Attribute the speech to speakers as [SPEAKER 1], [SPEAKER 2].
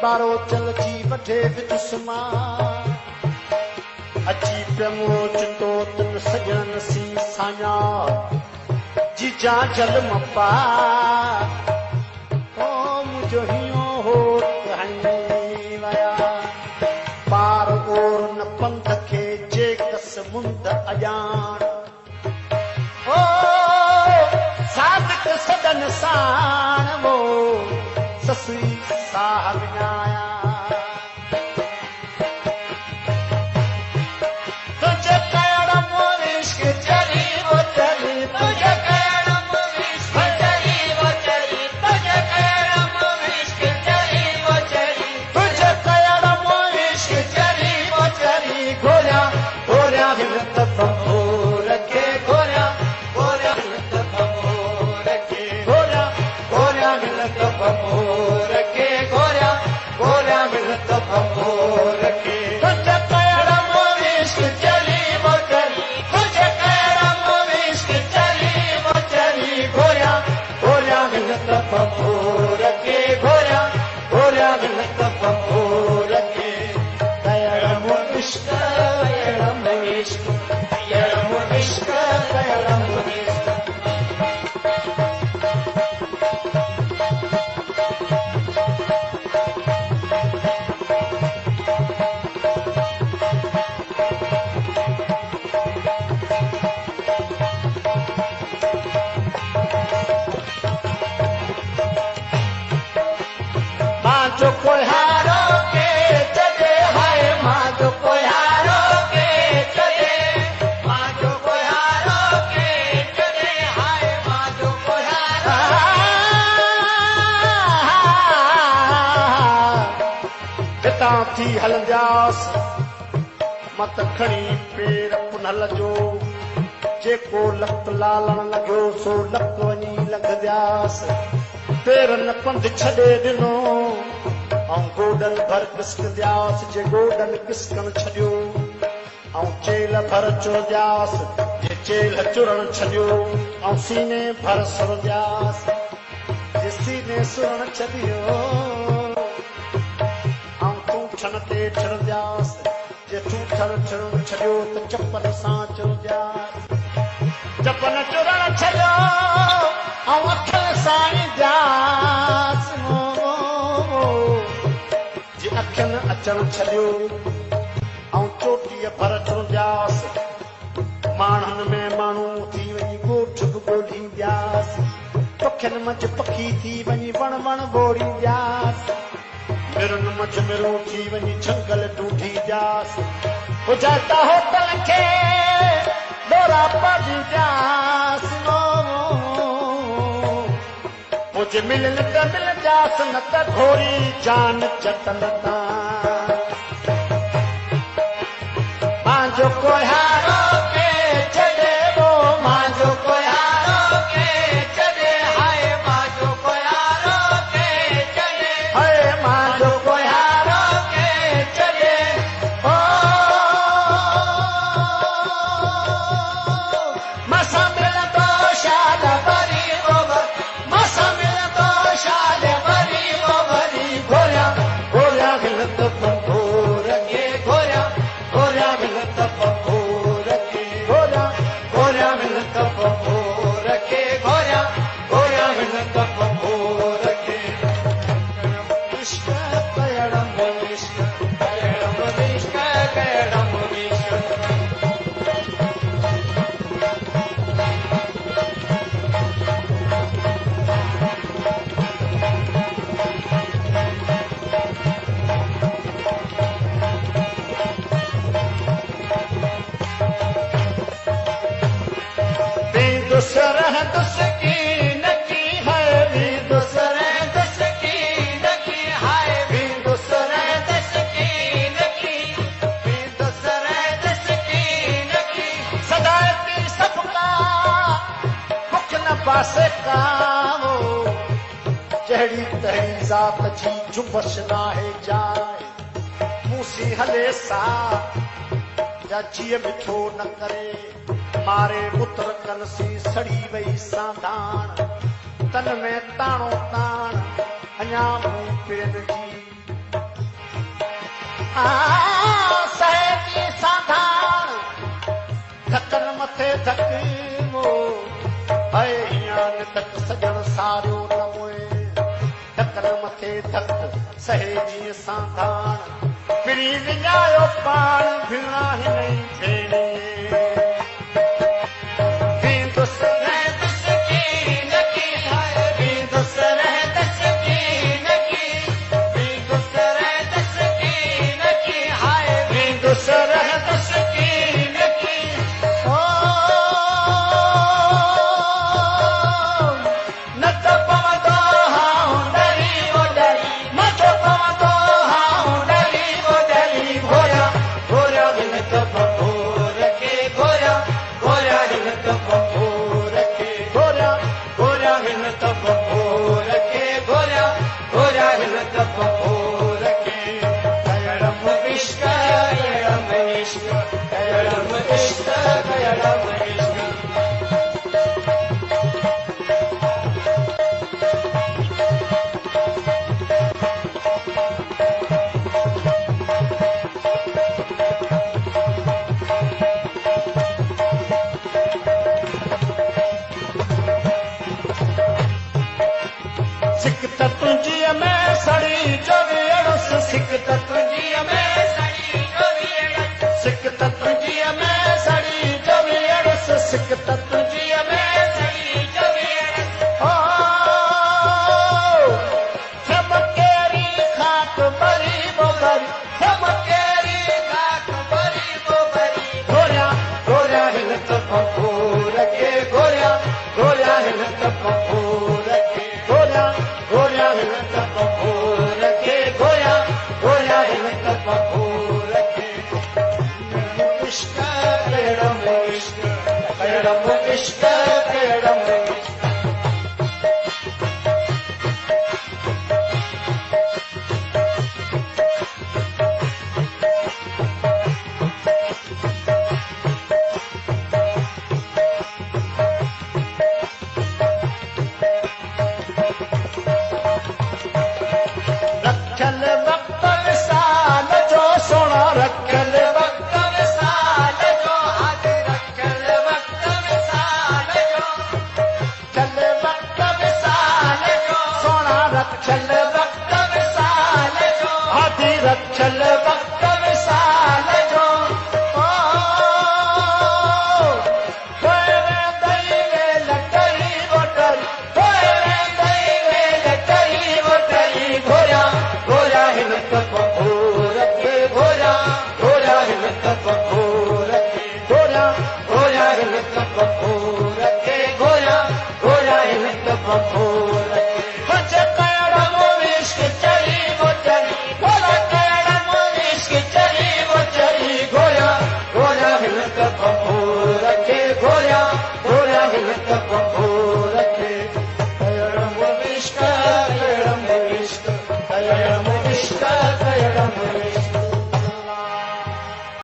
[SPEAKER 1] कारो चल जी वठे दुश्मा अची प्यमोच तो तन सजन सी साया जीजा जल मपा ओ मुझो हियो हो हई वया पार और न पंथ के जे कस मुंद अजान ओ साधक सदन साण वो ससुई साहब न्याया तुझे कयड़ मोरिश्क चली वो चली तुझे कयड़ मोरिश्क चली वो चली तुझे कयड़ मोरिश्क चली वो चली तुझे कयड़ मोरिश्क चली वो चली गोरिया गोरिया हिलत बंबोर के गोरिया गोरिया हिलत बंबोर के गोरिया गोरिया हिलत बंबोर के गोरिया गोरिया हिलत बंबोर के तुझे कयड़ मोरिश्क चली वो चली तुझे कयड़ मोरिश्क चली वो चली गोरिया गोरिया हिलत बंबोर के गोरिया गोरिया हिलत बंबोर के कयड़ मोरिश्क कयड़ मोरिश्क कयड़ मोरिश्क कयड़ मोरिश्क मां जो कोई हारो के चले हाय मां जो कोई हारो के चले मां जो कोई हारो के चले हाय मां जो कोई हारो पिता थी हलंदास मत खणी पेर पुनल जो जेको लख लालण लॻो सो लख वञी लॻंदास पेरन पंध छॾे ॾिनो ऐं गोडन भर किसकंदास जे गोडन किसकण छॾियो ऐं चेल भर चुरंदास जे चेल चुरण छॾियो ऐं सीने भर सुरंदास जे सीने सुरण छॾियो ऐं ठूठन ते ठरंदास जे ठूठन ठरण छॾियो त चपल सां चुरंदास चपल चुरण छॾियो ऐं अखियुनि सां ईंदास जे अखियुनि अचणु छॾियो ऐं चोटीअ भर चुरंदास माण्हुनि में माण्हू थी वञी ॻोठ बि ॻोल्हींदास पखियुनि मंझि पखी थी वञी वण वण ॿोड़ींदास मिरुनि मंझि मिरो थी वञी झंगल ढूंढींदास गुजरता होटल खे डोरा पढ़ींदास मुझे मिलन त मिलंदास न त घोरी जान चटंदा मां जो कोई हारो के छॾे वो मां जो कोई हारो के छॾे हाय मां जो कोई हारो के छॾे हाय मां जो कोई हारो के छॾे ओ मसा मिलंदो शाद भरी ओवर मसा शाद भरी वो भरी गोरिया गोरिया हिलत बंबोर के गोरिया गोरिया हिलत बंबोर के गोरिया गोरिया हिलत बंबोर के गोरिया गोरिया हिलत बंबोर के इश्क कयड़ मोरिश्क कयड़ मोरिश्क कयड़ मोरिश्क दूसरा दुसकी नकी है भी दूसरे दुसकी नकी है भी दूसरे दुसकी नकी भी दूसरे दुसकी नकी सदाती सबका भुख न पासे का वो जहिड़ी तहिड़ी ज़ात जी जुम्बश नाहे जाए मूसी हले सा या जीअ मिठो न करे मारे पुत्र कनसी सड़ी वई सांधान तन में ताणो ताण अञा मूं पिरन जी
[SPEAKER 2] सहेजी साधाण धकन मथे धकीमो ऐं हीअं तक सजण सारियो न मोए धकन मथे धक सहेजी साधाण पिड़ी विञायो पाण भिड़ा हिन भेड़िए
[SPEAKER 1] Oh